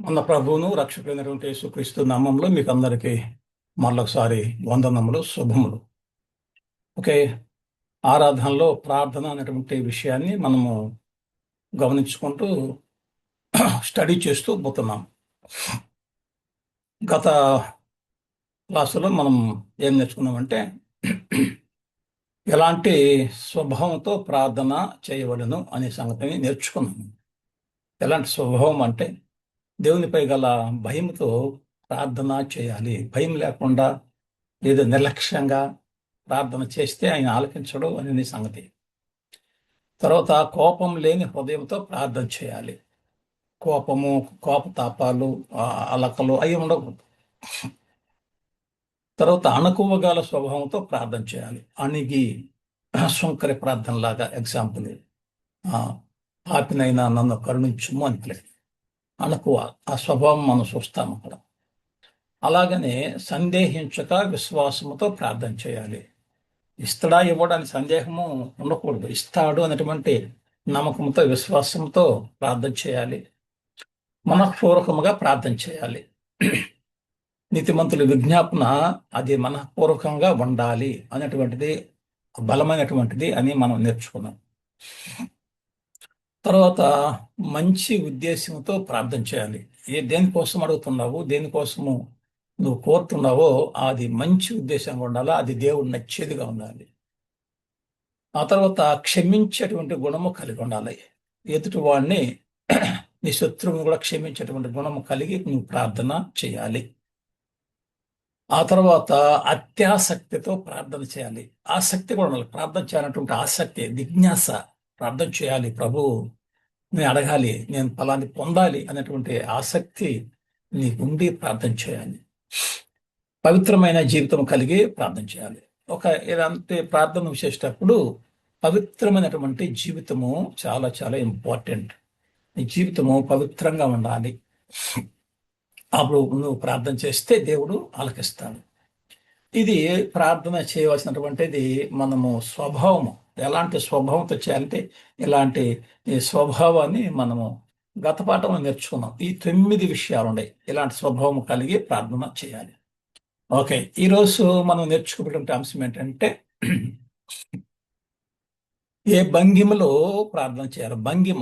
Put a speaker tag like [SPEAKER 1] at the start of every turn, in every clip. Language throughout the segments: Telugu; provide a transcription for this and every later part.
[SPEAKER 1] మన ప్రభువును రక్షకులైనటువంటి యేసుక్రీస్తు నామంలో మీకు అందరికీ మరొకసారి వందనములు, శుభములు. ఓకే, ఆరాధనలో ప్రార్థన అనేటువంటి విషయాన్ని మనము గమనించుకుంటూ స్టడీ చేస్తూ పోతున్నాం. గత క్లాసులో మనం ఏం నేర్చుకున్నామంటే ఎలాంటి స్వభావంతో ప్రార్థన చేయవలెను అనే సంగతిని నేర్చుకున్నాము. ఎలాంటి స్వభావం అంటే దేవునిపై గల భయంతో ప్రార్థన చేయాలి. భయం లేకుండా ఏదో నిర్లక్ష్యంగా ప్రార్థన చేస్తే ఆయన ఆలకించడు అనేది సంగతి. తర్వాత కోపం లేని హృదయంతో ప్రార్థన చేయాలి. కోపము, కోపతాపాలు, అలకలు అవి ఉండకూడదు. తర్వాత అణకువగాల స్వభావంతో ప్రార్థన చేయాలి. అణిగి సుంకరి ప్రార్థనలాగా. ఎగ్జాంపుల్, పాపినైనా నన్ను కరుణించుము అని పిలిచి అణకువ, ఆ స్వభావం మనం చూస్తాం అక్కడ. అలాగనే సందేహించక విశ్వాసముతో ప్రార్థన చేయాలి. ఇస్తాడా ఇవ్వడానికి సందేహము ఉండకూడదు. ఇస్తాడు అనేటువంటి నమ్మకంతో, విశ్వాసంతో ప్రార్థన చేయాలి. మనఃపూర్వకముగా ప్రార్థన చేయాలి. నీతిమంతుల విజ్ఞాపన అది మనఃపూర్వకంగా ఉండాలి అనేటువంటిది బలమైనటువంటిది అని మనం నేర్చుకున్నాం. తర్వాత మంచి ఉద్దేశంతో ప్రార్థన చేయాలి. దేనికోసం అడుగుతున్నావు, దేనికోసము నువ్వు కోరుతున్నావో అది మంచి ఉద్దేశంగా ఉండాలా, అది దేవుడు నచ్చేదిగా ఉండాలి. ఆ తర్వాత క్షమించేటువంటి గుణము కలిగి ఉండాలి. ఎదుటి వాడిని, నీ శత్రువుని కూడా క్షమించేటువంటి గుణము కలిగి నువ్వు ప్రార్థన చేయాలి. ఆ తర్వాత అత్యాసక్తితో ప్రార్థన చేయాలి. ఆసక్తి కూడా ఉండాలి. ప్రార్థన చేయాలన్నటువంటి ఆసక్తి, జిజ్ఞాస. ప్రార్థన చేయాలి, ప్రభు నేను అడగాలి, నేను ఫలాన్ని పొందాలి అనేటువంటి ఆసక్తి నీకుండి ప్రార్థన చేయాలి. పవిత్రమైన జీవితం కలిగి ప్రార్థన చేయాలి. ఇలాంటి ప్రార్థన చేసేటప్పుడు పవిత్రమైనటువంటి జీవితము చాలా చాలా ఇంపార్టెంట్. నీ జీవితము పవిత్రంగా ఉండాలి. అప్పుడు నువ్వు ప్రార్థన చేస్తే దేవుడు ఆలకిస్తాడు. ఇది ప్రార్థన చేయవలసినటువంటిది మనము స్వభావము. ఎలాంటి స్వభావంతో చేయాలంటే ఇలాంటి ఈ స్వభావాన్ని మనము గత పాఠంలో నేర్చుకున్నాం. ఈ 9 విషయాలు ఉన్నాయి. ఇలాంటి స్వభావం కలిగి ప్రార్థన చేయాలి. ఓకే, ఈరోజు మనం నేర్చుకునేటువంటి అంశం ఏంటంటే ఏ భంగిమలో ప్రార్థన చేయాలి. భంగిమ,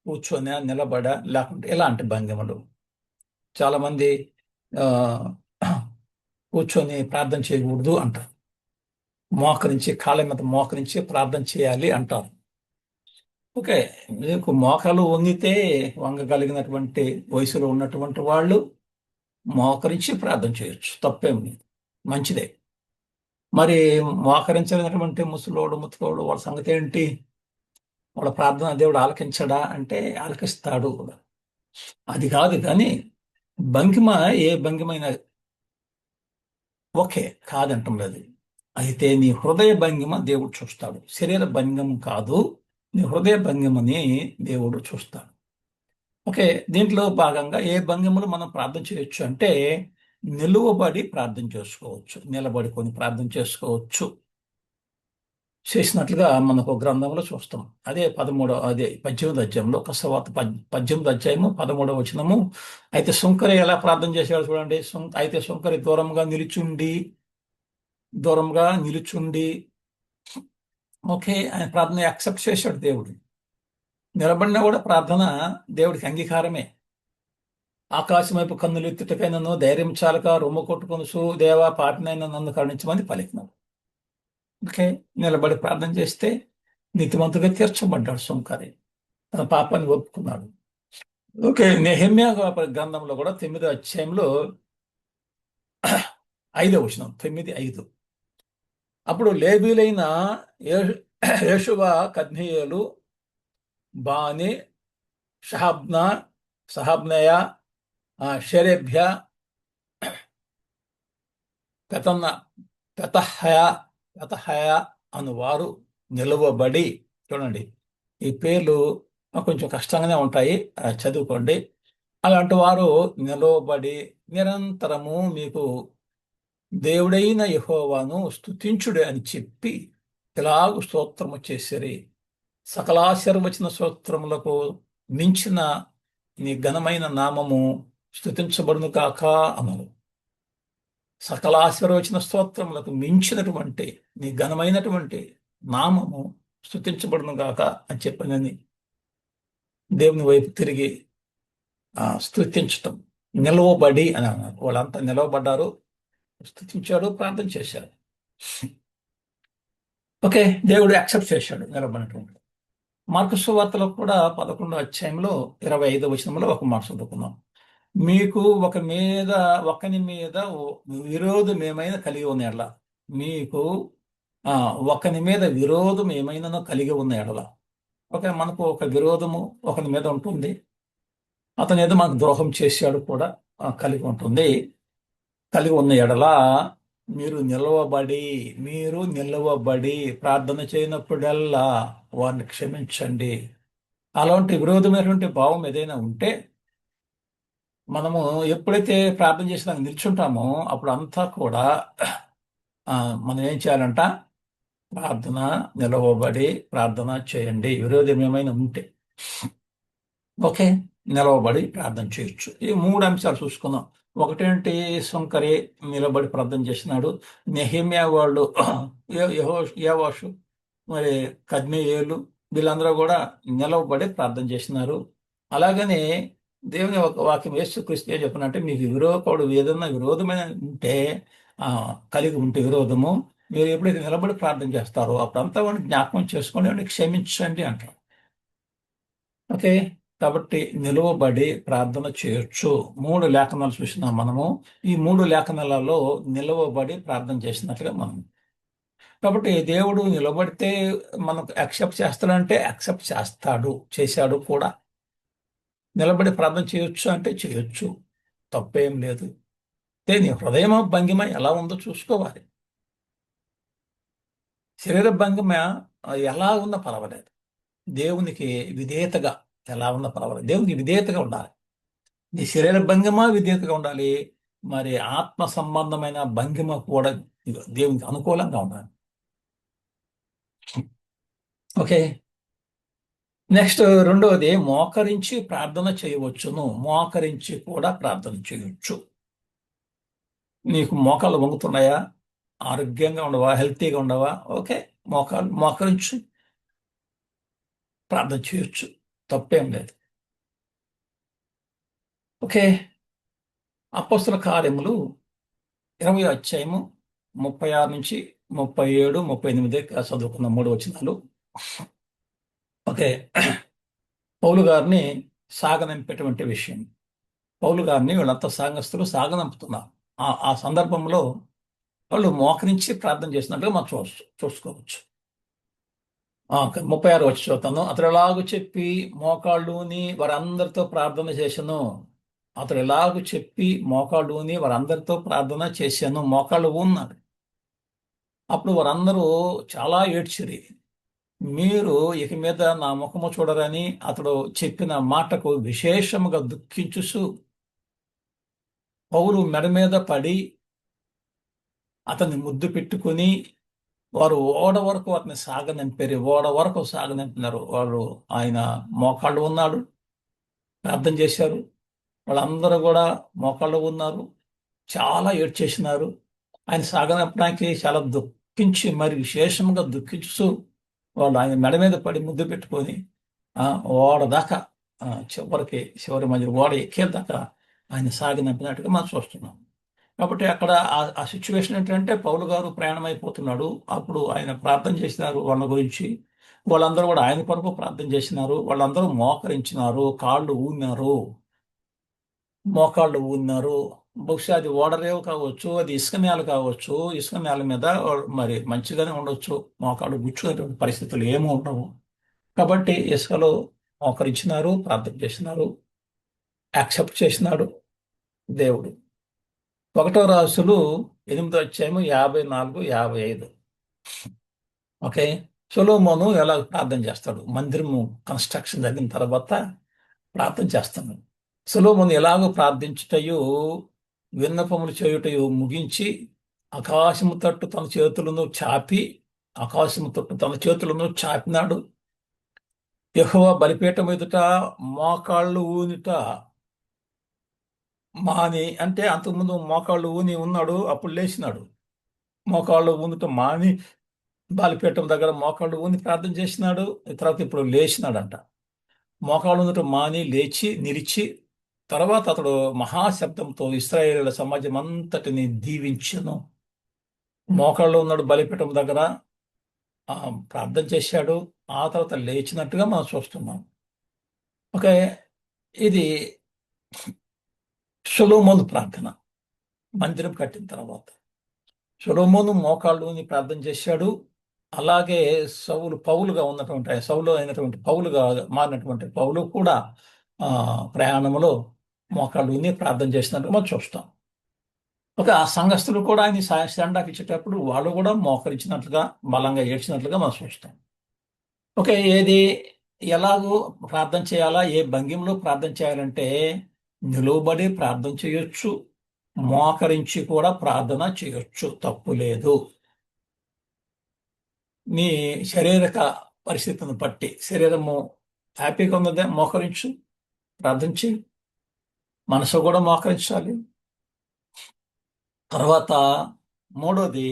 [SPEAKER 1] కూర్చొని, నిలబడా, లేకుంటే ఎలాంటి భంగిమలు. చాలామంది కూర్చొని ప్రార్థన చేయకూడదు అంటారు. మోకరించి, కాళ్ళ మీద మోకరించి ప్రార్థన చేయాలి అంటారు. ఓకే, మీకు మోకాలు వంగితే, వంగగలిగినటువంటి వయసులో ఉన్నటువంటి వాళ్ళు మోకరించి ప్రార్థన చేయొచ్చు, తప్పేం లేదు, మంచిదే. మరి మోకరించినటువంటి ముసలోడు, ముతలోడు, వాళ్ళ సంగతి ఏంటి? వాళ్ళ ప్రార్థన దేవుడు ఆలకించడా అంటే ఆలకిస్తాడు. అది కాదు. కానీ భంగిమ, ఏ భంగిమైన ఓకే కాదంటం లేదు. అయితే నీ హృదయ భంగిమ దేవుడు చూస్తాడు. శరీర భంగిమ కాదు, నీ హృదయ భంగిమని దేవుడు చూస్తాడు. ఓకే, దీంట్లో భాగంగా ఏ భంగిమలు మనం ప్రార్థన చేయొచ్చు అంటే నిలువబడి ప్రార్థన చేసుకోవచ్చు, నిలబడుకొని ప్రార్థన చేసుకోవచ్చు. చేసినట్లుగా మనకు గ్రంథంలో చూస్తాం. అదే 18వ అధ్యాయంలో, కసవాత 18వ అధ్యాయము 13వ వచనము. అయితే సుంకరి ఎలా ప్రార్థన చేసేవాడు చూడండి. అయితే సుంకరి దూరంగా నిలుచుండి ఓకే, ఆయన ప్రార్థన యాక్సెప్ట్ చేశాడు దేవుడు. నిలబడినా కూడా ప్రార్థన దేవుడికి అంగీకారమే. ఆకాశం వైపు కన్నులు ఎత్తుటకైనను ధైర్యం చాలక రొమ్ము కొట్టుకొనుసు దేవా పాపినైనా నన్ను కరుణించమని పలికినాడు. ఓకే, నిలబడి ప్రార్థన చేస్తే నీతిమంతుగా తీర్చబడ్డాడు సుంకరి, తన పాపాన్ని ఒప్పుకున్నాడు. ఓకే, నెహెమ్యా గ్రంథంలో కూడా 9వ అధ్యాయంలో 5వ వచనం, 9:5. అప్పుడు లేవీలైన యేషువ, కద్మీయేలు, బాని, సహబ్నయ, షెరెబ్య, పెతహయ అనువారు నిలువబడి, చూడండి ఈ పేర్లు కొంచెం కష్టంగానే ఉంటాయి, చదువుకోండి. అలాంటి వారు నిలవబడి నిరంతరము మీకు దేవుడైన యెహోవాను స్తుతించుడే అని చెప్పి ఇలాగూ స్తోత్రము చేసిరి. సకలాశీర్వచన స్తోత్రములకు మించిన నీ ఘనమైన నామము స్తుతించబడును కాక అన్నారు. సకల ఆశీర్వచన స్తోత్రములకు మించినటువంటి నీ ఘనమైనటువంటి నామము స్తుతించబడును గాక అని చెప్పినని దేవుని వైపు తిరిగి స్తుతించటం, నిలవబడి అని అన్నారు. వాళ్ళంతా నిలవబడ్డారు, స్తుతించాడు, ప్రార్థన చేశారు. ఓకే, దేవుడు యాక్సెప్ట్ చేశాడు నిలబడినటువంటి. మార్కు సువార్తలో కూడా 11వ అధ్యాయంలో 25వ వచనంలో ఒక మాట చదువుకున్నాం. మీకు ఒకని మీద విరోధం ఏమైనా కలిగి ఉన్న ఎడల, మీకు ఒకని మీద విరోధం ఏమైనా కలిగి ఉన్న ఎడల, ఓకే, మనకు ఒక విరోధము ఒకని మీద ఉంటుంది, అతను ఏదో మనకు ద్రోహం చేశాడు కూడా కలిగి ఉంటుంది. కలిగి ఉన్న ఎడల మీరు నిలవబడి ప్రార్థన చేయనప్పుడల్లా వారిని క్షమించండి. అలాంటి విరోధమైనటువంటి భావం ఏదైనా ఉంటే మనము ఎప్పుడైతే ప్రార్థన చేసి నిల్చుంటామో అప్పుడు అంతా కూడా మనం ఏం చేయాలంట? నిలవబడి ప్రార్థన చేయండి. విరోధం ఏమైనా ఉంటే ఓకే, నిలవబడి ప్రార్థన చేయొచ్చు. ఈ 3 అంశాలు చూసుకుందాం. ఒకటేంటి? సుంకరి నిలబడి ప్రార్థన చేసినాడు. నెహెమ్యా వాళ్ళు, యెహోషు, మరి కద్మీయేలు, వీళ్ళందరూ కూడా నిలవబడి ప్రార్థన చేసినారు. అలాగనే దేవుని ఒక వాక్యం యేసుక్రీస్తు చెప్పినట్టే, మీకు ఏదన్నా విరోధమైన ఉంటే కలిగి ఉంటే విరోధము, మీరు ఎప్పుడైతే నిలబడి ప్రార్థన చేస్తారో అప్పుడంతా వాడిని జ్ఞాపకం చేసుకోండి, వాడిని క్షమించండి అంటారు. ఓకే, కాబట్టి నిలువబడి ప్రార్థన చేయొచ్చు. 3 లేఖనాలు చూసినాం మనము. ఈ 3 లేఖనాలలో నిలువబడి ప్రార్థన చేసినట్లుగా మనం. కాబట్టి దేవుడు నిలబడితే మనకు యాక్సెప్ట్ చేస్తాడంటే యాక్సెప్ట్ చేస్తాడు, చేశాడు కూడా. నిలబడి ప్రార్థన చేయొచ్చు అంటే చేయొచ్చు, తప్పేం లేదు. నీ హృదయం భంగిమ ఎలా ఉందో చూసుకోవాలి. శరీర భంగిమ ఎలా ఉన్నా పర్వాలేదు, దేవునికి విధేయతగా ఎలా ఉన్నా పర్వాలేదు, దేవునికి విధేయతగా ఉండాలి. నీ శరీర భంగిమ విధేయతగా ఉండాలి, మరి ఆత్మ సంబంధమైన భంగిమ కూడా దేవునికి అనుకూలంగా ఉండాలి. ఓకే, నెక్స్ట్ రెండవది, మోకరించి ప్రార్థన చేయవచ్చును. మోకరించి కూడా ప్రార్థన చేయొచ్చు. నీకు మోకాలు వంగుతున్నాయా? ఆరోగ్యంగా ఉండవా? హెల్తీగా ఉండవా? ఓకే, మోకరించి ప్రార్థన చేయొచ్చు, తప్పేం లేదు. ఓకే, అపోస్తల కార్యములు 20వ అధ్యాయము 36 నుంచి 37, 38 చదువుకున్న 3 వచనాలు. ఓకే, పౌలు గారిని సాగనంపేటువంటి విషయం. పౌలు గారిని వీళ్ళంతా సాగస్తులు సాగనంపుతున్నారు. ఆ సందర్భంలో వాళ్ళు మోకరించి ప్రార్థన చేసినట్టుగా మనం చూసుకోవచ్చు. 36 వచ్చి చూస్తాను. అతడు ఎలాగూ చెప్పి మోకాళ్ళుని వారందరితో ప్రార్థన చేశాను. వారందరితో ప్రార్థన చేశాను. మోకాళ్ళు ఊన్నారు. అప్పుడు వారందరూ చాలా ఏడ్చిరి. మీరు ఇక మీద నా ముఖము చూడరని అతడు చెప్పిన మాటకు విశేషముగా దుఃఖించుసు పౌలు మెడ మీద పడి అతన్ని ముద్దు పెట్టుకుని వారు ఓడ వరకు అతన్ని సాగనంపినారు. వారు ఆయన మోకాళ్ళు ఉన్నాడు, ప్రార్థన చేశారు. వాళ్ళందరూ కూడా మోకాళ్ళు ఉన్నారు, చాలా ఏడ్చేసినారు. ఆయన సాగనంపడానికి చాలా దుఃఖించి, మరి విశేషంగా దుఃఖించు వాళ్ళు ఆయన మెడ మీద పడి ముద్దు పెట్టుకొని ఓడ దాకా చివరి మధ్య ఓడ ఎక్కేదాకా ఆయన సాగనంపినట్టుగా మనం చూస్తున్నాం. కాబట్టి అక్కడ ఆ సిచ్యువేషన్ ఏంటంటే పౌలు గారు ప్రయాణం అయిపోతున్నాడు. అప్పుడు ఆయన ప్రార్థన చేసినారు వాళ్ళ గురించి. వాళ్ళందరూ కూడా ఆయన కొరకు ప్రార్థన చేసినారు. వాళ్ళందరూ మోకరించినారు, మోకాళ్ళు ఊన్నారు. బహుశా అది ఓడరేవు కావచ్చు, అది ఇసుక నేల కావచ్చు. ఇసుక నేల మీద మరి మంచిగానే ఉండొచ్చు, మోకాళ్ళు గుచ్చుకునేటువంటి పరిస్థితులు ఏమీ ఉండవు. కాబట్టి ఇసుకలో మోకరించినారు, ప్రార్థన చేసినారు, యాక్సెప్ట్ చేసినాడు దేవుడు. 1వ రాజులు 8వ అధ్యాయము 54, 55. ఓకే, సొలొమోను ఎలా ప్రార్థన చేస్తాడు? మందిరము కన్స్ట్రక్షన్ జరిగిన తర్వాత ప్రార్థన చేస్తాడు. సొలొమోను ఎలాగో ప్రార్థించుటయు విన్నపములు చేయుటయు ముగించి ఆకాశము తట్టు తన చేతులను చాపినాడు. యెహోవా బలిపీఠం ఎదుట మోకాళ్ళు ఊనుట మాని అంటే అంతకుముందు మోకాళ్ళు ఊని ఉన్నాడు, అప్పుడు లేచినాడు. మోకాళ్ళు ఊనటం మాని బాలిపీఠం దగ్గర మోకాళ్ళు ఊని ప్రార్థన చేసినాడు. తర్వాత ఇప్పుడు లేచినాడంట. మోకాళ్ళు ఊనటం మాని లేచి నిలిచి తర్వాత అతడు మహాశబ్దంతో ఇశ్రాయేలీయుల సమాజం అంతటిని దీవించెను. మోకాళ్ళు ఉన్నాడు బలిపీఠం దగ్గర, ఆ, ప్రార్థన చేశాడు. ఆ తర్వాత లేచినట్టుగా మనం చూస్తున్నాం. ఓకే. ఇది సొలొమోను ప్రార్థన మందిరం కట్టిన తర్వాత. సొలొమోను మోకాళ్ళుని ప్రార్థన చేశాడు. అలాగే పౌలుగా ఉన్నటువంటి సౌలు అయినటువంటి పౌలుగా మారినటువంటి పౌలు కూడా ఆ ప్రయాణంలో మోకాళ్ళుని ప్రార్థన చేసినట్టు మనం చూస్తాం. ఒక ఆ సంఘస్థులు కూడా ఆయన స్టాండ్ ఆఫ్ ఇచ్చేటప్పుడు వాళ్ళు కూడా మోకరించినట్లుగా బలంగా ఏడ్చినట్లుగా మనం చూస్తాం. ఓకే. ఏది ఎలాగో ప్రార్థన చేయాలా, ఏ భంగిమలో ప్రార్థన చేయాలంటే నిలువబడి ప్రార్థన చేయొచ్చు, మోకరించి కూడా ప్రార్థన చేయొచ్చు, తప్పు లేదు. నీ శారీరక పరిస్థితిని బట్టి శరీరము హ్యాపీగా ఉన్నదే మోకరించు, ప్రార్థించి, మనసు కూడా మోకరించాలి. తర్వాత మూడోది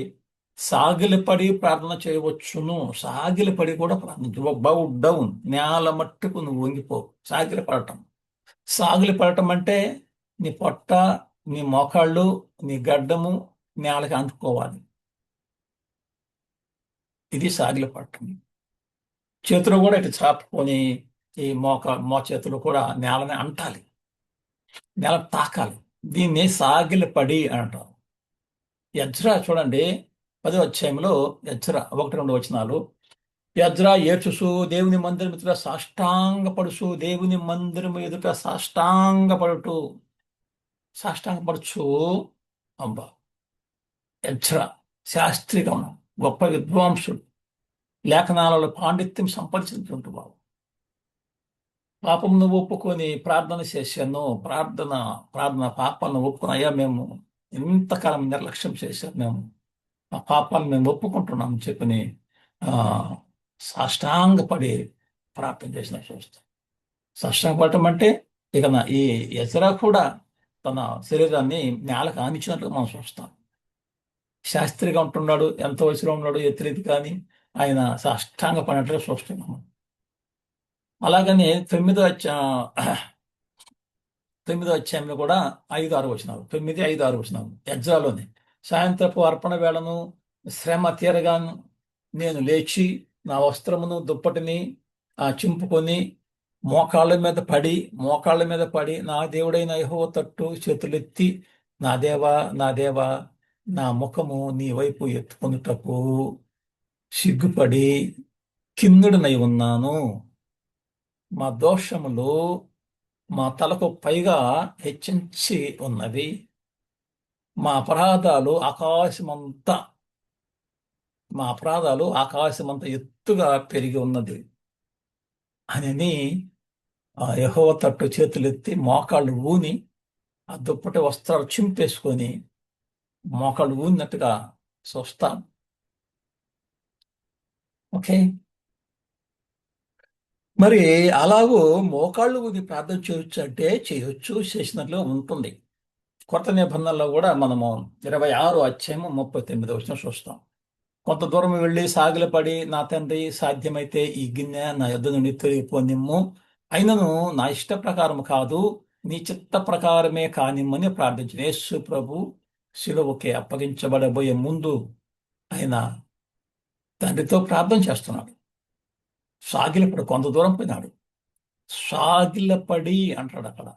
[SPEAKER 1] సాగిలపడి ప్రార్థన చేయవచ్చును. సాగిలపడి కూడా ప్రార్థన, బౌ డౌన్, నేల మట్టుకు నువ్వు వంగిపో. సాగిలపడటం, సాగిలపడటం అంటే నీ పొట్ట, నీ మోకాళ్ళు, నీ గడ్డము నేలకి అంటుకోవాలి. ఇది సాగిలపడటం. చేతులు కూడా ఇటు చాపుకొని ఈ చేతులు కూడా నేలని అంటాలి, నేల తాకాలి. దీన్ని సాగిలపడి అంటారు. యజ్రా చూడండి, 10వ అధ్యాయంలో యజ్రా 1-2 వచనాలు. యజ్రా ఏడ్చుచు దేవుని మందిరం ఎదుట సాష్టాంగపడుచు, దేవుని మందిరం ఎదుట సాష్టాంగపడుచు, అబ్బా. యజ్రా శాస్త్రిగా ఉన్నాం, గొప్ప విద్వాంసుడు, లేఖనాలలో పాండిత్యం సంపాదించినటువంటి వాడు. పాపమును ఒప్పుకొని ప్రార్థన చేశాను. ప్రార్థన పాపాలను ఒప్పుకొని, అయ్యా మేము ఇంతకాలం నిర్లక్ష్యం చేశాం, మేము ఆ పాపాలను మేము ఒప్పుకుంటున్నాం చెప్పని ఆ సాష్టాంగపడి ప్రార్థన చేసిన చూస్తాం. సాష్టాంగపడటం అంటే ఇక ఈ ఎజ్రా కూడా తన శరీరాన్ని నేలకు ఆనించినట్లుగా మనం చూస్తాం. శాస్త్రిగా ఉంటున్నాడు, ఎంత వయసులో ఉన్నాడు ఎత్తురీతి కానీ ఆయన సాష్టాంగ పడినట్లుగా చూస్తున్నాము. అలాగని 9వ అధ్యాయంలో కూడా 5-6 వచనాలు, 9-5-6 వచనాలు యజ్రాలోనే. సాయంత్రపు అర్పణ వేళను శ్రమ తీరగాను నేను లేచి నా వస్త్రమును దుప్పటిని చింపుకొని మోకాళ్ళ మీద పడి నా దేవుడైన యెహోవా తట్టు చేతులెత్తి, నా దేవా నా దేవా, నా ముఖము నీ వైపు ఎత్తుకొనుటకు సిగ్గుపడి కిందుడనై ఉన్నాను. మా దోషములు మా తలకు పైగా హెచ్చించి ఉన్నవి, మా అపరాధాలు ఆకాశమంత ఎత్తుగా పెరిగి ఉన్నది అని యెహోవా తట్టు చేతులెత్తి మోకాళ్ళు ఊని ఆ దుప్పటి వస్త్రాలు చింపేసుకొని మోకాళ్ళు ఊనినట్టుగా చూస్తాం. ఓకే. మరి అలాగూ మోకాళ్ళు ఊని ప్రార్థన చేయొచ్చు అంటే చేయొచ్చు, చేసినట్లుగా ఉంటుంది. కొత్త నిబంధనలో కూడా మనము 26వ అధ్యాయము 39వ వచనం చూస్తాం. కొంత దూరం వెళ్ళి సాగిలపడి, నా తండ్రి సాధ్యమైతే ఈ గిన్నె నా యొద్ద నుండి తొలగిపోనిమ్ము, అయినను నా ఇష్ట ప్రకారం కాదు నీ చిత్త ప్రకారమే కానిమ్మని ప్రార్థించిన. యేసు ప్రభు శిలువకి అప్పగించబడబోయే ముందు ఆయన తండ్రితో ప్రార్థన చేస్తున్నాడు. సాగిలపడి కొంత దూరం పోయినాడు, సాగిలపడి అంటాడు అక్కడ.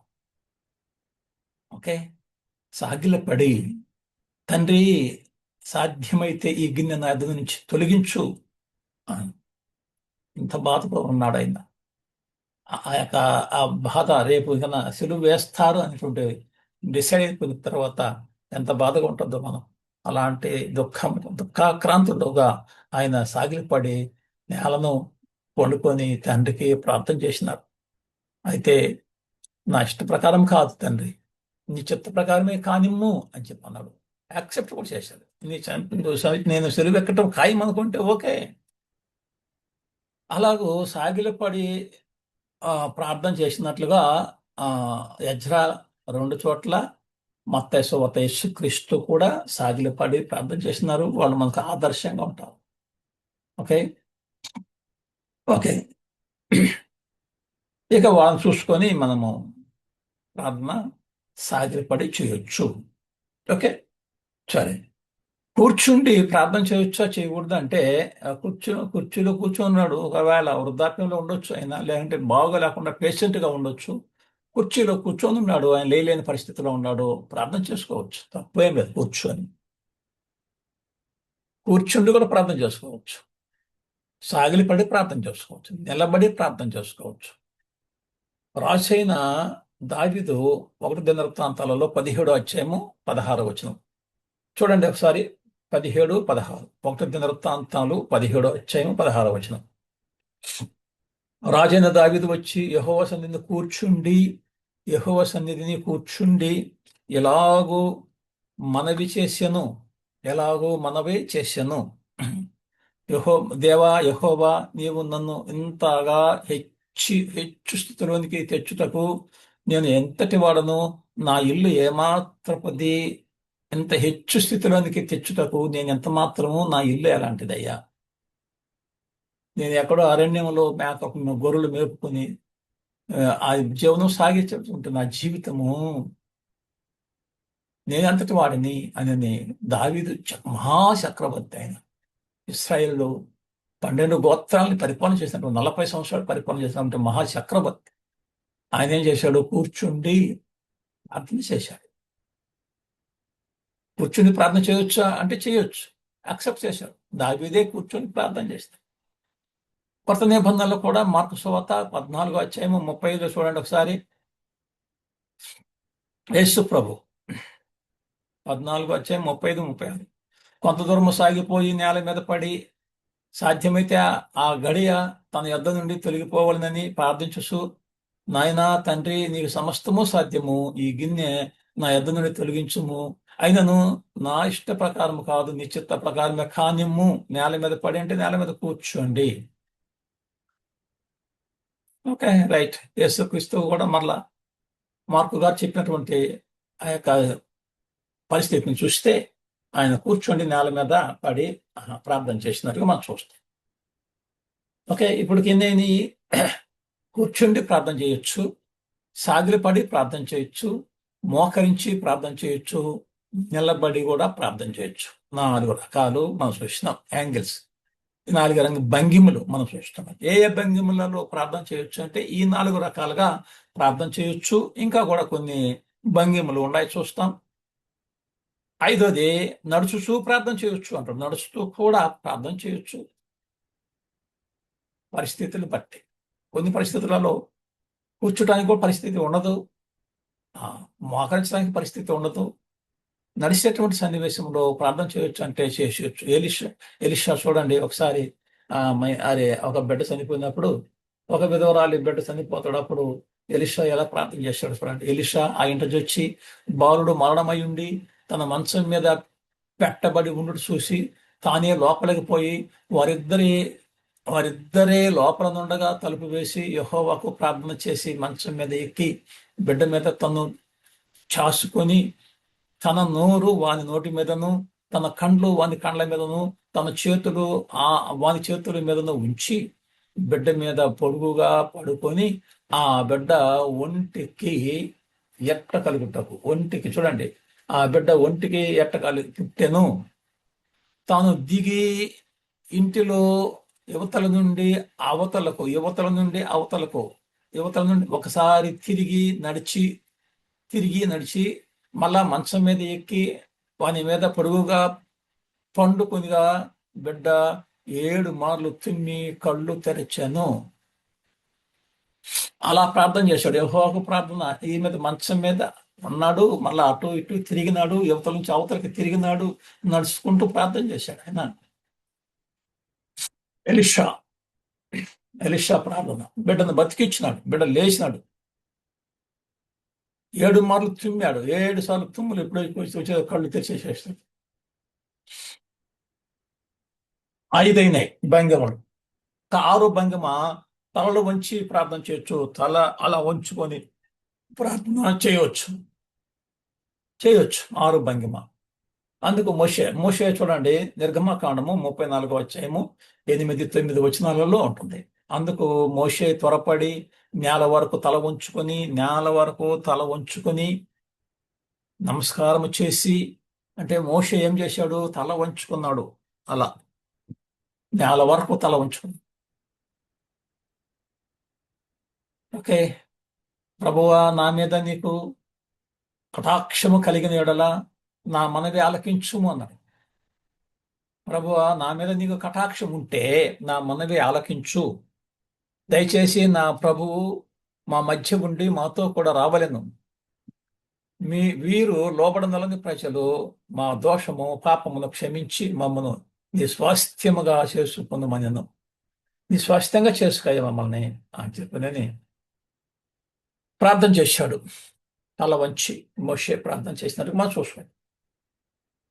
[SPEAKER 1] ఓకే. సాగిలపడి, తండ్రి సాధ్యమైతే ఈ గిన్నె నా యొద్ద నుంచి తొలగించు అని ఇంత బాధతో ఉన్నాడు ఆయన. ఆ యొక్క ఆ బాధ రేపు ఇక సిలువ వేస్తారు అనేటువంటి డిసైడ్ అయిపోయిన తర్వాత ఎంత బాధగా ఉంటుందో మనం. అలాంటి దుఃఖాక్రాంతుడుగా ఆయన సాగిలపడి నేలను వండుకొని తండ్రికి ప్రార్థన చేసినారు. అయితే నా ఇష్ట ప్రకారం కాదు తండ్రి, నీ చిత్త ప్రకారమే కానిమ్ము అని చెప్పన్నాడు. యాక్సెప్ట్ కూడా చేశాడు. నేను సెలువు ఎక్కటం ఖాయం అనుకుంటే ఓకే. అలాగూ సాగిలపడి ప్రార్థన చేసినట్లుగా యజ్రా రెండు చోట్ల మత్తయి సువార్త యేసుక్రీస్తు కూడా సాగిలపడి ప్రార్థన చేస్తున్నారు. వాళ్ళు మనకు ఆదర్శంగా ఉంటారు. ఓకే ఓకే ఇక వాళ్ళని చూసుకొని మనము ప్రార్థన సాగిలపడి చేయొచ్చు. ఓకే సరే. కూర్చుండి ప్రార్థన చేయొచ్చా చేయకూడదా అంటే కుర్చీలో కూర్చున్నాడు, ఒకవేళ వృద్ధాప్యంలో ఉండొచ్చు ఆయన, లేదంటే బాగా లేకుండా పేషెంట్ గా ఉండొచ్చు. కుర్చీలో కూర్చొని ఉన్నాడు, ఆయన లేని పరిస్థితిలో ఉన్నాడు, ప్రార్థన చేసుకోవచ్చు, తప్పేం లేదు. కూర్చొని కూర్చుండి కూడా ప్రార్థన చేసుకోవచ్చు, సాగిలిపడి ప్రార్థన చేసుకోవచ్చు, నిలబడి ప్రార్థన చేసుకోవచ్చు. రాసైన దావీదు 1 దినవృత్తాంతాలలో 17వ అధ్యాయము 16వ వచనం చూడండి ఒకసారి. 17, 16. 1 దినవృత్తాంతాలు 17వ అధ్యాయం 16వ వచనం. రాజైన దావీదు వచ్చి యెహోవా సన్నిధిని కూర్చుండి ఎలాగూ మనవి చేసెను. యెహోవా, నీవు నన్ను ఇంతగా హెచ్చు స్థితిలోనికి తెచ్చుటకు నేను ఎంతటి వాడను, నా ఇల్లు ఏమాత్రపది, ఇంత హెచ్చు స్థితిలోనికి తెచ్చుటకు నేను ఎంత మాత్రము, నా ఇల్లు ఎలాంటిదయ్యా. నేను ఎక్కడో అరణ్యంలో గొర్రెలు మేపుకుని ఆ జీవనం సాగించుకుంటున్న నా జీవితము నేనంతటి వాడిని అని దావీదు మహాచక్రవర్తి ఆయన. ఇశ్రాయేలు 12 గోత్రాలని పరిపాలన చేసినటువంటి 40 సంవత్సరాలు పరిపాలన చేసినటువంటి మహాచక్రవర్తి ఆయన ఏం చేశాడు? కూర్చుండి ప్రార్థన చేశాడు. కూర్చుని ప్రార్థన చేయొచ్చా అంటే చేయొచ్చు, యాక్సెప్ట్ చేశాడు. దావీదే కూర్చొని ప్రార్థన చేస్తాడు. కొత్త నిబంధనలో కూడా మార్కు సువార్త 14వ అధ్యాయం 35 చూడండి ఒకసారి. యేసు ప్రభు 14వ అధ్యాయం 35, 36. కొంత దూరము సాగిపోయి నేల మీద పడి సాధ్యమైతే ఆ గడియ తన యొద్ద నుండి తొలగిపోవాలని ప్రార్థించుచు, నాయనా తండ్రి, నీకు సమస్తము సాధ్యము, ఈ గిన్నె నా యొద్ద నుండి తొలగించుము, అయినను నా ఇష్ట ప్రకారము కాదు, నీ చిత్త ప్రకారమే కానిమ్ము. నేల మీద పడి అంటే నేల మీద కూర్చోండి. Okay right. యేసుక్రీస్తు కూడా మరలా మార్కు గారు చెప్పినటువంటి ఆ యొక్క పరిస్థితిని చూస్తే ఆయన కూర్చోండి నేల మీద పడి ప్రార్థన చేసినట్టుగా మనం చూస్తాం. ఓకే, ఇప్పుడు కింద కూర్చుండి ప్రార్థన చేయొచ్చు, సాగిలపడి ప్రార్థన చేయొచ్చు, మోకరించి ప్రార్థన చేయొచ్చు, నిలబడి కూడా ప్రార్థన చేయొచ్చు. 4 రకాలు మనం చూస్తున్నాం, యాంగిల్స్. 4 భంగిమలు మనం చూస్తున్నాం. ఏ భంగిమలలో ప్రార్థన చేయొచ్చు అంటే ఈ 4 రకాలుగా ప్రార్థన చేయొచ్చు. ఇంకా కూడా కొన్ని భంగిమలు ఉన్నాయి, చూస్తాం. 5వది నడుచుచూ ప్రార్థన చేయొచ్చు అంటారు. నడుచుతూ కూడా ప్రార్థన చేయొచ్చు, పరిస్థితులు బట్టి. కొన్ని పరిస్థితులలో కూర్చోటానికి కూడా పరిస్థితి ఉండదు, మోకరించడానికి పరిస్థితి ఉండదు. నడిచేటువంటి సన్నివేశంలో ప్రార్థన చేయొచ్చు అంటే చేసేయచ్చు. ఎలిషా చూడండి ఒకసారి. ఒక బిడ్డ చనిపోయినప్పుడు, ఒక విధవరాలి బిడ్డ చనిపోతాడు. అప్పుడు ఎలిషా ఎలా ప్రార్థన చేశాడు చూడండి. ఎలిషా ఆ ఇంట వచ్చి బాలుడు మరణమై ఉండి తన మంచం మీద పెట్టబడి ఉండు చూసి తానే లోపలికి పోయి వారిద్దరే లోపల నుండగా తలుపు వేసి యెహోవాకు ప్రార్థన చేసి మంచం మీద ఎక్కి బిడ్డ మీద తను చాసుకొని తన నోరు వాని నోటి మీదను, తన కండ్లు వాని కండ్ల మీదను, తన చేతులు వాని చేతుల మీదను ఉంచి బిడ్డ మీద పొడుగుగా పడుకొని ఆ బిడ్డ ఒంటికి ఎట్ట కలుగుటకు, ఒంటికి చూడండి, ఆ బిడ్డ ఒంటికి ఎట్ట పుట్టెను. తాను దిగి ఇంటిలో యువతల నుండి ఒకసారి తిరిగి నడిచి మళ్ళా మంచం మీద ఎక్కి వాని మీద పొడుగుగా పండుకొనిగా బిడ్డ 7 మార్లు తుమ్మి కళ్ళు తెరిచాను. అలా ప్రార్థన చేశాడు. యెహోవాకు ప్రార్థన. ఈ మీద మంచం మీద ఉన్నాడు, మళ్ళా అటు ఇటు తిరిగినాడు, యువతల నుంచి అవతలకి తిరిగినాడు, నడుచుకుంటూ ప్రార్థన చేశాడు ఆయన. ఎలిషా ప్రార్థన. బిడ్డను బతికిచ్చినాడు, బిడ్డ లేచినాడు. 7 మార్లు తుమ్మాడు. 7 సార్లు తుమ్ములు ఎప్పుడో వచ్చే కళ్ళు తెరిచేసేస్తాడు. 5 అయినాయి భంగిమలు. 6 భంగిమ తలలో వంచి ప్రార్థన చేయొచ్చు. తల అలా వంచుకొని ప్రార్థన చేయవచ్చు. చేయొచ్చు 6 భంగిమ. అందుకు మోషే చూడండి, నిర్గమకాండము 34 అధ్యాయము 8-9 వచనాలలో ఉంటుంది. అందుకు మోషే త్వరపడి నేల వరకు తల వంచుకొని నమస్కారం చేసి, అంటే మోషే ఏం చేశాడు? తల వంచుకున్నాడు. అలా నేల వరకు తల వంచుకుని, ఓకే, ప్రభువా, నా మీద నీకు కటాక్షము కలిగిన ఎడల నా మనవి ఆలకించుము అన్నాడు. ప్రభువా, నా మీద నీకు కటాక్షం ఉంటే నా మనవి ఆలకించు. దయచేసి నా ప్రభువు మా మధ్య ఉండి మాతో కూడా రావలెను. వీరు లోబడనలని ప్రజలు మా దోషము పాపమును క్షమించి మమ్మను నీ స్వాస్థ్యముగా చేసుకుందామనెను. నీ స్వాస్థ్యంగా చేసుకోయ మమ్మల్ని అని చెప్పనని ప్రార్థన చేశాడు. తల వంచి మోషే ప్రార్థన చేసినట్టు మనం చూస్తాం.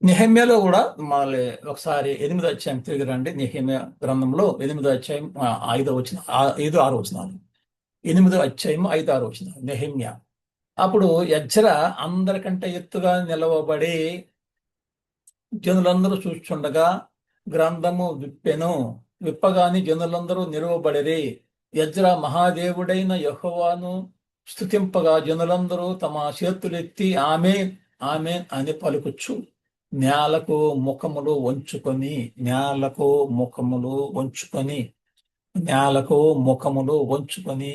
[SPEAKER 1] నెహెమ్యాలో కూడా మళ్ళీ ఒకసారి 8వ అధ్యాయం తిరిగి రండి. నెహెమ్యా గ్రంథంలో 8వ అధ్యాయం 5-6 వచనాలు. 8వ అధ్యాయం 5-6 వచనాలు నెహెమ్యా. అప్పుడు ఎజ్రా అందరికంటే ఎత్తుగా నిలవబడి జనులందరూ చూస్తుండగా గ్రంథము విప్పగాని జనులందరూ నిలువబడిరి. ఎజ్రా మహాదేవుడైన యెహోవాను స్తుతింపగా జనులందరూ తమ చేతులెత్తి ఆమేన్ ఆమేన్ అని పలుకుచు నేలకు ముఖములు వంచుకొని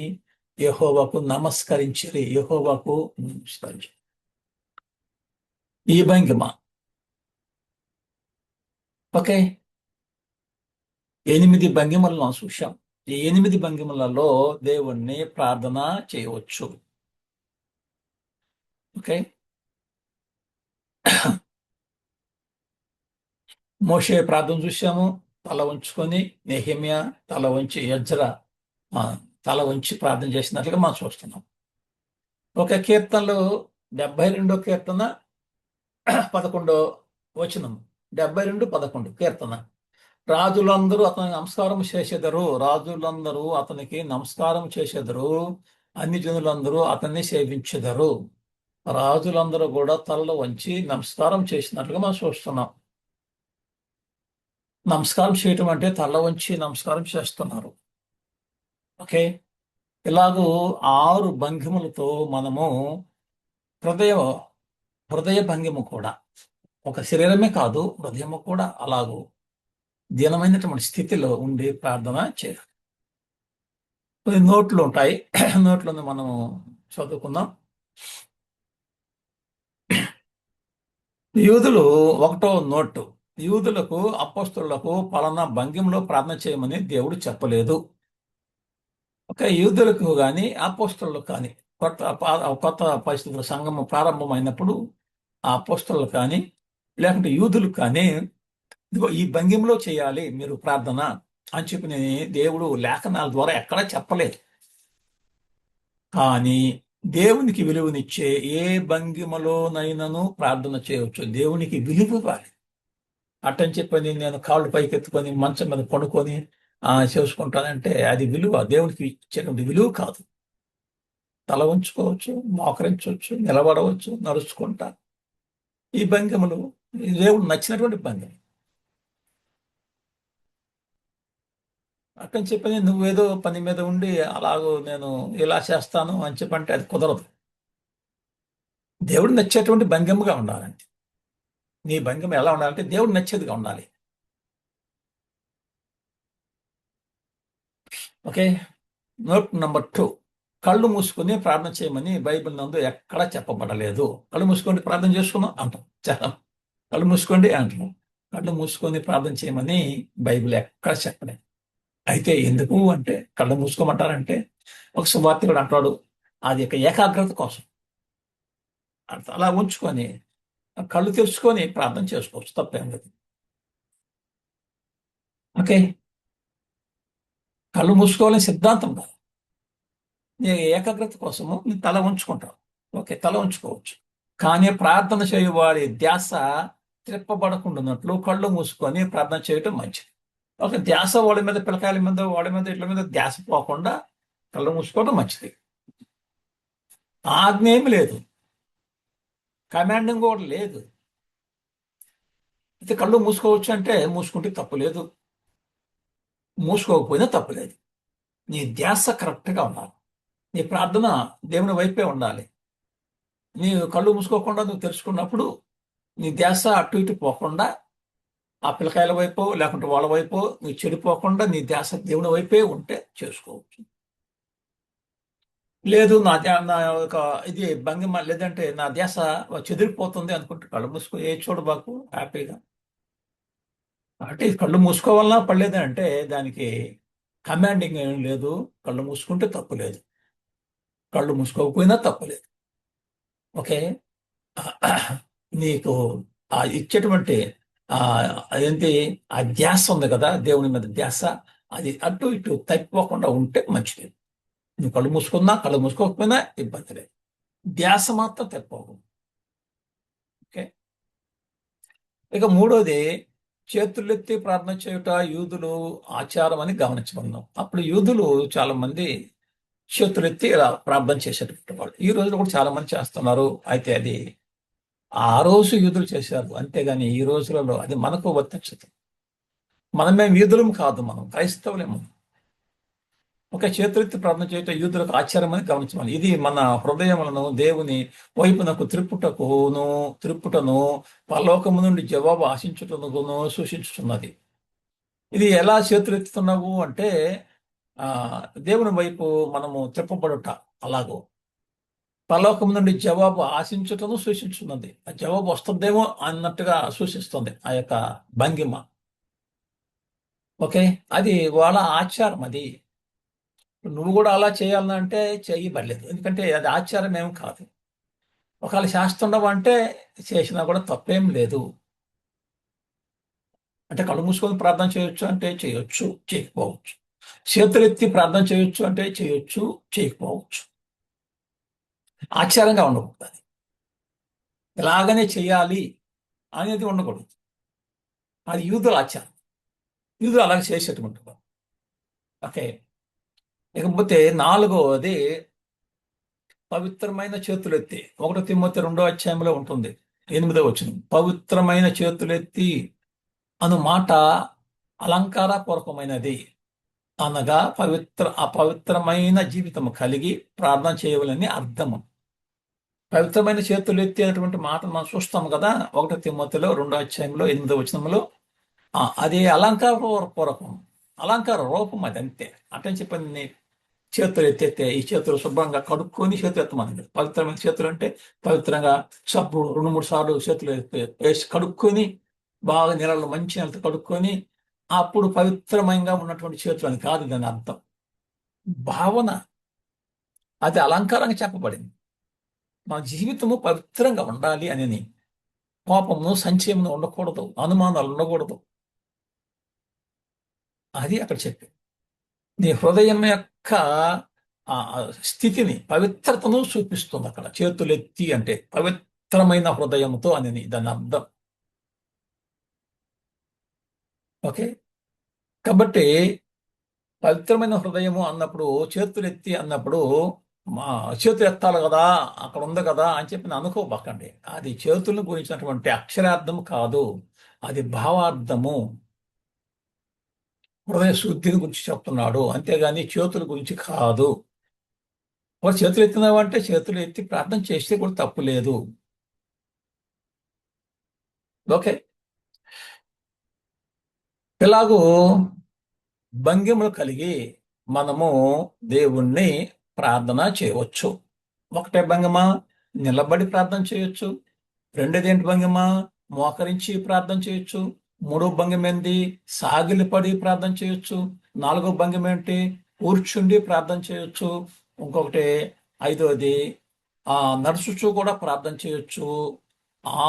[SPEAKER 1] యెహోవాకు నమస్కరించిరి. ఈ భంగిమ, ఓకే, 8 భంగిమలను చూశాం. ఈ 8 భంగిమలలో దేవుణ్ణి ప్రార్థన చేయవచ్చు. ఓకే, మోషే ప్రార్థన చూశాము, తల వంచుకొని. నెహెమ్యా తల వంచి, ఎజ్రా తల వంచి ప్రార్థన చేసినట్లుగా మనం చూస్తున్నాం. ఒక కీర్తనలో 72 కీర్తన 11 వచనం, 72-11 కీర్తన. రాజులందరూ అతనికి నమస్కారం చేసెదరు, అన్ని జనులందరూ అతన్ని సేవించెదరు. రాజులందరూ కూడా తలలు వంచి నమస్కారం చేసినట్లుగా మనం చూస్తున్నాం. నమస్కారం చేయటం అంటే తల వంచి నమస్కారం చేస్తున్నారు. ఓకే, ఇలాగూ 6 భంగిమలతో మనము హృదయ భంగిమ కూడా, ఒక శరీరమే కాదు, హృదయము కూడా అలాగూ దీనమైనటువంటి స్థితిలో ఉండి ప్రార్థన చేయాలి. కొన్ని నోట్లు ఉంటాయి, నోట్లను మనం చదువుకుందాం. యూదులు 1వ నోటు, యూదులకు అపోస్తలులకు పలానా భంగిమలో ప్రార్థన చేయమని దేవుడు చెప్పలేదు. ఓకే, యూదులకు కానీ అపోస్తలులకు కానీ కొత్త పరిస్థితుల సంఘము ప్రారంభమైనప్పుడు ఆ అపోస్తలులకు కానీ లేకుంటే యూదులకు కానీ ఇదిగో ఈ భంగిమలో చేయాలి మీరు ప్రార్థన అని చెప్పి దేవుడు లేఖనాల ద్వారా ఎక్కడా చెప్పలేదు. కానీ దేవునికి విలువనిచ్చే ఏ భంగిమలోనైనాను ప్రార్థన చేయవచ్చు. దేవునికి విలువ ఇవ్వాలి. అట్టని చెప్పని నేను కాళ్ళు పైకెత్తుకొని మంచం మీద పడుకొని చేసుకుంటానంటే అది విలువ, దేవునికి ఇచ్చేటువంటి విలువ కాదు. తల ఉంచుకోవచ్చు, మోకరించవచ్చు, నిలబడవచ్చు, నడుచుకుంటా. ఈ భంగిమలు దేవుడు నచ్చినటువంటి భంగిమ. అట్టని చెప్పని నువ్వేదో పని మీద ఉండి అలాగో నేను ఇలా చేస్తాను అని చెప్పంటే అది కుదరదు. దేవుడు నచ్చేటువంటి భంగిమగా ఉండాలంటే, నీ భంగిమ ఎలా ఉండాలంటే దేవుడు నచ్చేదిగా ఉండాలి. ఓకే, నోట్ నెంబర్ 2, కళ్ళు మూసుకొని ప్రార్థన చేయమని బైబిల్ నందు ఎక్కడా చెప్పబడలేదు. కళ్ళు మూసుకొని ప్రార్థన చేసుకున్నాం అంటాం, చాలా కళ్ళు మూసుకోండి అంటున్నాం. కళ్ళు మూసుకొని ప్రార్థన చేయమని బైబిల్ ఎక్కడ చెప్పలేదు. అయితే ఎందుకు అంటే, కళ్ళు మూసుకోమంటారంటే ఒక సువార్తికుడు అంటాడు, అది ఏకాగ్రత కోసం. అలా ఉంచుకొని కళ్ళు తెరుచుకొని ప్రార్థన చేసుకోవచ్చు, తప్పేం లేదు. ఓకే, కళ్ళు మూసుకోవాలని సిద్ధాంతం కాదు. నీ ఏకాగ్రత కోసము నీ తల ఉంచుకుంటావు. ఓకే, తల ఉంచుకోవచ్చు. కానీ ప్రార్థన చేయవాడి ధ్యాస త్రిప్పబడకుండాన్నట్లు కళ్ళు మూసుకొని ప్రార్థన చేయటం మంచిది. ఒక ధ్యాస వాడి మీద, పిల్లకాయల మీద, వాడి మీద, ఇట్ల మీద ధ్యాస పోకుండా కళ్ళు మూసుకోవడం మంచిది. ఆజ్ఞ ఏమి లేదు. కమాండింగ్ కూడా లేదు. అయితే కళ్ళు మూసుకోవచ్చు అంటే మూసుకుంటే తప్పు లేదు, మూసుకోకపోయినా తప్పు లేదు. నీ ధ్యాస కరెక్ట్గా ఉండాలి. నీ ప్రార్థన దేవుని వైపే ఉండాలి. నీ కళ్ళు మూసుకోకుండా నువ్వు తెలుసుకున్నప్పుడు నీ ధ్యాస అటు ఇటు పోకుండా ఆ పిల్లకాయల వైపు లేకుంటే వాళ్ళ వైపు నువ్వు చెడిపోకుండా నీ ధ్యాస దేవుని వైపే ఉంటే చేసుకోవచ్చు. లేదు నా ఒక ఇది భంగిమ లేదంటే నా ధ్యాస చెదిరిపోతుంది అనుకుంటే కళ్ళు మూసుకో, ఏ చూడబాకు, హ్యాపీగా. అంటే కళ్ళు మూసుకోవాలన్నా పడలేదు అంటే దానికి కమాండింగ్ ఏం లేదు. కళ్ళు మూసుకుంటే తప్పు లేదు, కళ్ళు మూసుకోకపోయినా తప్పు లేదు. ఓకే. నీకు ఆ ఇచ్చేటువంటి ఆ అదేంటి ఆ ధ్యాస ఉంది కదా, దేవుని మీద ధ్యాస, అది అటు ఇటు తప్పిపోకుండా ఉంటే మంచిది. నువ్వు కళ్ళు మూసుకున్నా కళ్ళు మూసుకోకపోయినా ఇబ్బంది లేదు, ధ్యాస మాత్రం తప్పిపోవు. ఓకే. ఇక మూడోది, చేతులెత్తి ప్రార్థన చేయుట యూదులు ఆచారం అని గమనించమన్నాం. అప్పుడు యూదులు చాలా మంది చేతులెత్తి ఇలా ప్రార్థన చేసేటటువంటి వాళ్ళు. ఈ రోజులో కూడా చాలా మంది చేస్తున్నారు. అయితే అది ఆ రోజు యూదులు చేశారు, అంతేగాని ఈ రోజులలో అది మనకు వర్తించదు. మనమేం యూదులం కాదు, మనం క్రైస్తవులేము. ఒక చేతులెత్తి ప్రార్థన చేయటం యూదులకు ఆచారం అని గమనించమని. ఇది మన హృదయములను దేవుని వైపునకు త్రిప్పుటను పరలోకము నుండి జవాబు ఆశించుటను సూచించుతున్నది. ఇది ఎలా చేతులెత్తుతున్నావు అంటే ఆ దేవుని వైపు మనము త్రిప్పబడుట, అలాగో పరలోకం నుండి జవాబు ఆశించుటను సూచించున్నది. ఆ జవాబు వస్తుందేమో అన్నట్టుగా సూచిస్తుంది ఆ యొక్క భంగిమ. ఓకే. అది వాళ్ళ ఆచారం. అది నువ్వు కూడా అలా చేయాలంటే చేయబడలేదు, ఎందుకంటే అది ఆచారం ఏం కాదు. ఒకవేళ చేస్తుండవు అంటే చేసినా కూడా తప్పేం లేదు. అంటే కళ్ళు మూసుకొని ప్రార్థన చేయొచ్చు అంటే చేయొచ్చు, చేయకపోవచ్చు. చేతులెత్తి ప్రార్థన చేయొచ్చు అంటే చేయొచ్చు, చేయకపోవచ్చు. ఆచారంగా ఉండకూడదు అది. ఇలాగనే చేయాలి అనేది ఉండకూడదు. అది యూదుల ఆచారం, యూదులు అలాగే చేసేటువంటి వారు. ఓకే. ఇకపోతే నాలుగవది, పవిత్రమైన చేతులెత్తి. 1 తిమోతి 2వ అధ్యాయంలో ఉంటుంది, 8వ వచనం. పవిత్రమైన చేతులెత్తి అను మాట అలంకారపూర్వకమైనది, అనగా అపవిత్రమైన జీవితం కలిగి ప్రార్థన చేయవాలని అర్థము. పవిత్రమైన చేతులు ఎత్తి అనేటువంటి మాట మనం చూస్తాం కదా 1 తిమోతిలో 2వ అధ్యాయంలో 8వ వచనంలో. అది అలంకార పూర్వకం, అలంకార రూపం, అది అంతే. అటని చెప్పని చేతులు ఎత్తేస్తే ఈ చేతులు శుభ్రంగా కడుక్కొని చేతులు ఎత్తమని. పవిత్రమైన చేతులు అంటే పవిత్రంగా సబ్బు 2-3 సార్లు చేతులు వేసి కడుక్కొని బాగా నీళ్ళలో మంచి నీళ్ళతో కడుక్కొని అప్పుడు పవిత్రమంగా ఉన్నటువంటి చేతులు అని కాదు దాని అర్థం. భావన అది అలంకారంగా చెప్పబడింది. మన జీవితము పవిత్రంగా ఉండాలి అని. కోపము సంచయము ఉండకూడదు, అనుమానాలు ఉండకూడదు, అది అక్కడ చెప్పి నీ హృదయం యొక్క స్థితిని, పవిత్రతను చూపిస్తుంది అక్కడ. చేతులెత్తి అంటే పవిత్రమైన హృదయంతో అని దాని అర్థం. ఓకే. కాబట్టి పవిత్రమైన హృదయము అన్నప్పుడు, చేతులెత్తి అన్నప్పుడు మా చేతులు ఎత్తాలి కదా, అక్కడ ఉంది కదా అని చెప్పి అనుకోబాకండి. అది చేతులను గురించినటువంటి అక్షరార్థం కాదు, అది భావార్థము. హృదయ శుద్ధిని గురించి చెప్తున్నాడు, అంతేగాని చేతుల గురించి కాదు. వాడు చేతులు ఎత్తినావు అంటే చేతులు ఎత్తి ప్రార్థన చేస్తే కూడా తప్పు లేదు. ఓకే. ఇలాగూ భంగిమలు కలిగి మనము దేవుణ్ణి ప్రార్థన చేయవచ్చు. ఒకటే భంగిమ నిలబడి ప్రార్థన చేయొచ్చు. రెండోది ఏంటి భంగిమ? మోకరించి ప్రార్థన చేయొచ్చు. మూడో భంగిమ ఏంటి? సాగిలిపడి ప్రార్థన చేయొచ్చు. నాలుగో భంగిమ ఏంటి? కూర్చుండి ప్రార్థన చేయొచ్చు. ఇంకొకటి ఐదవది నడుచుచూ కూడా ప్రార్థన చేయొచ్చు.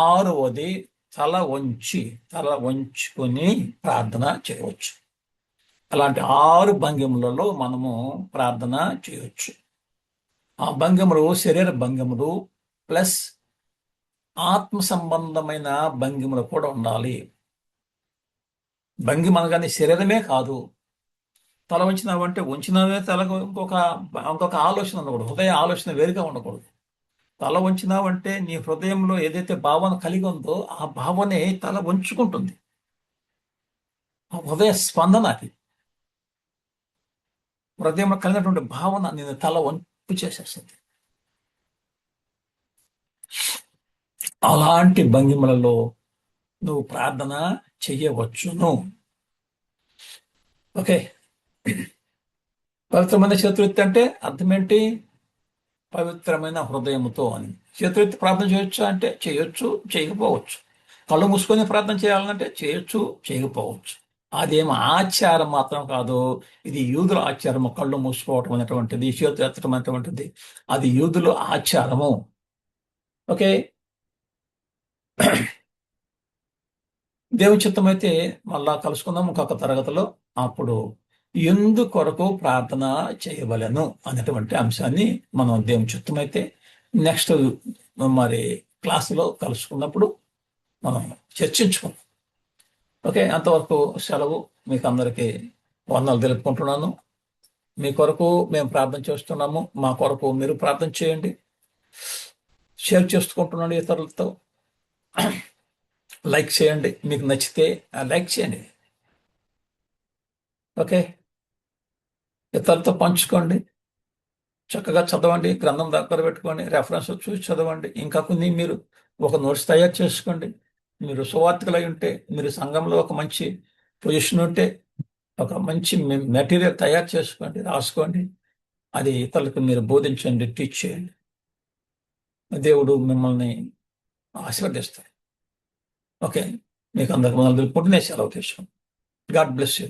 [SPEAKER 1] ఆరవది తల వంచుకొని ప్రార్థన చేయవచ్చు. అలాంటి 6 భంగిములలో మనము ప్రార్థన చేయొచ్చు. ఆ భంగిములు శరీర భంగిములు ప్లస్ ఆత్మ సంబంధమైన భంగిములు కూడా ఉండాలి. భంగిమ అనగానే శరీరమే కాదు. తల వంచినావంటే వంచినవే తలకు ఇంకొక ఆలోచన ఉండకూడదు, హృదయ ఆలోచన వేరుగా ఉండకూడదు. తల వంచినావంటే నీ హృదయంలో ఏదైతే భావన కలిగి ఉందో ఆ భావనే తల వంచుకుంటుంది. ఆ హృదయ స్పందన అది. హృదయంలో కలిగినటువంటి భావన నేను తల వంపు చేసేస్తుంది. అలాంటి భంగిమలలో నువ్వు ప్రార్థన చెయ్యవచ్చును. ఓకే. పవిత్రమైన చేతులెత్తి అంటే అర్థం ఏంటి? పవిత్రమైన హృదయముతో అని. చేతులెత్తి ప్రార్థన చేయొచ్చు అంటే చేయొచ్చు, చేయకపోవచ్చు. కళ్ళు మూసుకొని ప్రార్థన చేయాలంటే చేయొచ్చు, చేయకపోవచ్చు. అదేం ఆచారం మాత్రం కాదు. ఇది యూదుల ఆచారము. కళ్ళు మూసుకోవటం అనేటువంటిది, చేతులు ఎత్తడం అనేటువంటిది అది యూదుల ఆచారము. ఓకే. దేవుని చిత్తమైతే మళ్ళా కలుసుకుందాం ఇంకొక తరగతిలో. అప్పుడు ఎందుకొరకు ప్రార్థన చేయవలెను అనేటువంటి అంశాన్ని మనం దేవుని చిత్తమైతే నెక్స్ట్ మరి క్లాసులో కలుసుకున్నప్పుడు మనం చర్చించుకుందాం. ఓకే. అంతవరకు సెలవు. మీకు అందరికీ వందనాలు తెలుపుకుంటున్నాను. మీ కొరకు మేము ప్రార్థన చేస్తున్నాము. మా కొరకు మీరు ప్రార్థన చేయండి. షేర్ చేసుకుంటున్నాను ఇతరులతో. లైక్ చేయండి. మీకు నచ్చితే లైక్ చేయండి. ఓకే. ఇతరులతో పంచుకోండి. చక్కగా చదవండి. గ్రంథం దగ్గర పెట్టుకోండి. రెఫరెన్స్ చూసి చదవండి. ఇంకా కొన్ని మీరు ఒక నోట్స్ తయారు చేసుకోండి. మీరు సువార్తికులై ఉంటే, మీరు సంఘంలో ఒక మంచి పొజిషన్ ఉంటే ఒక మంచి మెటీరియల్ తయారు చేసుకోండి, రాసుకోండి. అది ఇతరులకు మీరు బోధించండి, టీచ్ చేయండి. దేవుడు మిమ్మల్ని ఆశీర్వదిస్తాడు. ఓకే. మీకు అందరికి మొదలు తెలుపుకుంటూ నేను సెలవు తీసుకున్నాను. God bless you.